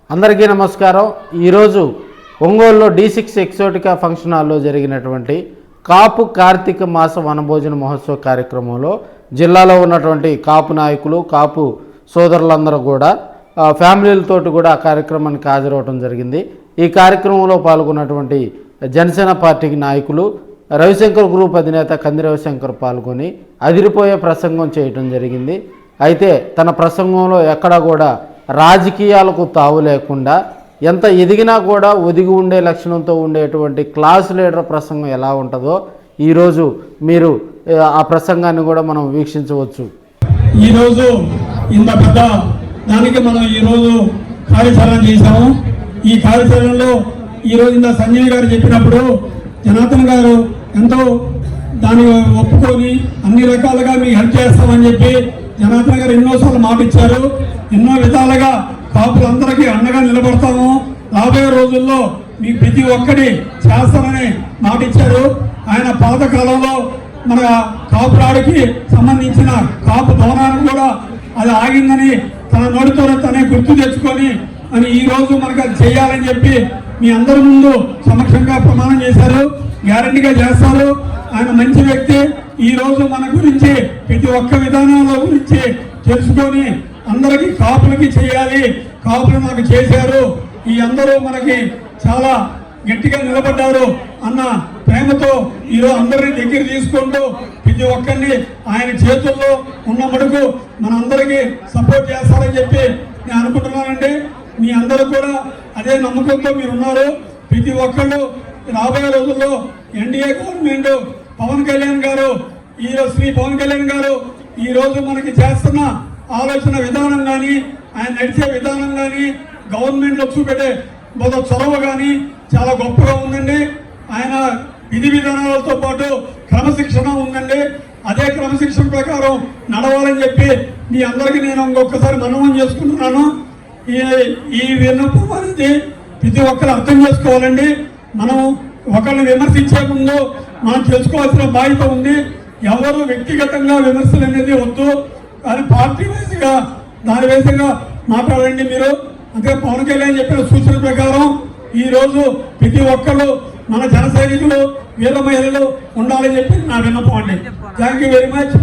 అందరికీ నమస్కారం। ఈరోజు ఒంగోలులో D6 ఎక్సోటికా ఫంక్షన్ హాల్లో జరిగినటువంటి కాపు కార్తీక మాస వనభోజన మహోత్సవ కార్యక్రమంలో జిల్లాలో ఉన్నటువంటి కాపు నాయకులు కాపు సోదరులందరూ కూడా ఫ్యామిలీలతోటి కూడా ఆ కార్యక్రమానికి హాజరవడం జరిగింది। ఈ కార్యక్రమంలో పాల్గొన్నటువంటి జనసేన పార్టీకి నాయకులు రవిశంకర్ గ్రూప్ అధినేత కంది రవిశంకర్ పాల్గొని అదిరిపోయే ప్రసంగం చేయడం జరిగింది। అయితే తన ప్రసంగంలో ఎక్కడా కూడా రాజకీయాలకు తావు లేకుండా ఎంత ఎదిగినా కూడా ఒదిగి ఉండే లక్షణంతో ఉండేటువంటి క్లాస్ లీడర్ ప్రసంగం ఎలా ఉంటుందో ఈరోజు మీరు ఆ ప్రసంగాన్ని కూడా మనం వీక్షించవచ్చు। ఈరోజు ఇంత పెద్ద దానికి మనం ఈరోజు కార్యాచరణ చేశాము। ఈ కార్యాచరణలో ఈరోజు ఇంత సంజయ్ గారు చెప్పినప్పుడు జనార్దన్ గారు ఎంతో దాన్ని ఒప్పుకొని అన్ని రకాలుగా మీకు హెల్ప్ చేస్తామని చెప్పి జనార్దన్ గారు ఎన్నోసార్లు మాట ఇచ్చారు। ఎన్నో విధాలుగా కాపులందరికీ అండగా నిలబడతాము, రాబోయే రోజుల్లో మీకు ప్రతి ఒక్కటి చేస్తామని మాట ఇచ్చారు। ఆయన పాత కాలంలో మన కాపురాడికి సంబంధించిన కాపు భవనానికి కూడా అది ఆగిందని తన నోటితో తనే గుర్తు తెచ్చుకొని అని ఈ రోజు మనకు అది చేయాలని చెప్పి మీ అందరి ముందు సమక్షంగా ప్రమాణం చేశారు। గ్యారంటీగా చేస్తారు। ఆయన మంచి వ్యక్తి। ఈ రోజు మన గురించి ప్రతి ఒక్క విధానాల గురించి తెలుసుకొని అందరికీ కాపులకి చేయాలి, కాపులు మనకు చేశారు, ఈ అందరూ మనకి చాలా గట్టిగా నిలబడ్డారు అన్న ప్రేమతో ఈరోజు అందరినీ దగ్గర తీసుకుంటూ ప్రతి ఒక్కరిని ఆయన చేతుల్లో ఉన్న మడుగు మన అందరికీ సపోర్ట్ చేస్తారని చెప్పి నేను అనుకుంటున్నానండి। మీ అందరూ కూడా అదే నమ్మకంతో మీరు ఉన్నారు। ప్రతి ఒక్కళ్ళు రాబోయే రోజుల్లో ఎన్డీఏ గవర్నమెంట్ పవన్ కళ్యాణ్ గారు ఈరోజు శ్రీ పవన్ కళ్యాణ్ గారు ఈరోజు మనకి చేస్తున్న ఆలోచన విధానం కానీ ఆయన నడిచే విధానం కానీ గవర్నమెంట్లో చూపెట్టే మొదటి చొరవ కానీ చాలా గొప్పగా ఉందండి। ఆయన విధి విధానాలతో పాటు క్రమశిక్షణ ఉందండి। అదే క్రమశిక్షణ ప్రకారం నడవాలని చెప్పి మీ అందరికీ నేను ఇంకొకసారి మనవం చేసుకుంటున్నాను। ఈ విన్నపం అనేది ప్రతి ఒక్కరు అర్థం చేసుకోవాలండి। మనం ఒకరిని విమర్శించే ముందు మనం తెలుసుకోవాల్సిన బాధ్యత ఉంది। ఎవరు వ్యక్తిగతంగా విమర్శలు అనేది వద్దు, కానీ పార్టీ వైజ్గా దాని వైజ్గా మాట్లాడండి మీరు। అంటే పవన్ కళ్యాణ్ చెప్పిన సూచన ప్రకారం ఈరోజు ప్రతి ఒక్కరు మన జన సైనికులు వీర మహిళలు ఉండాలని చెప్పి నా విన్నపం అండి। Thank you very much.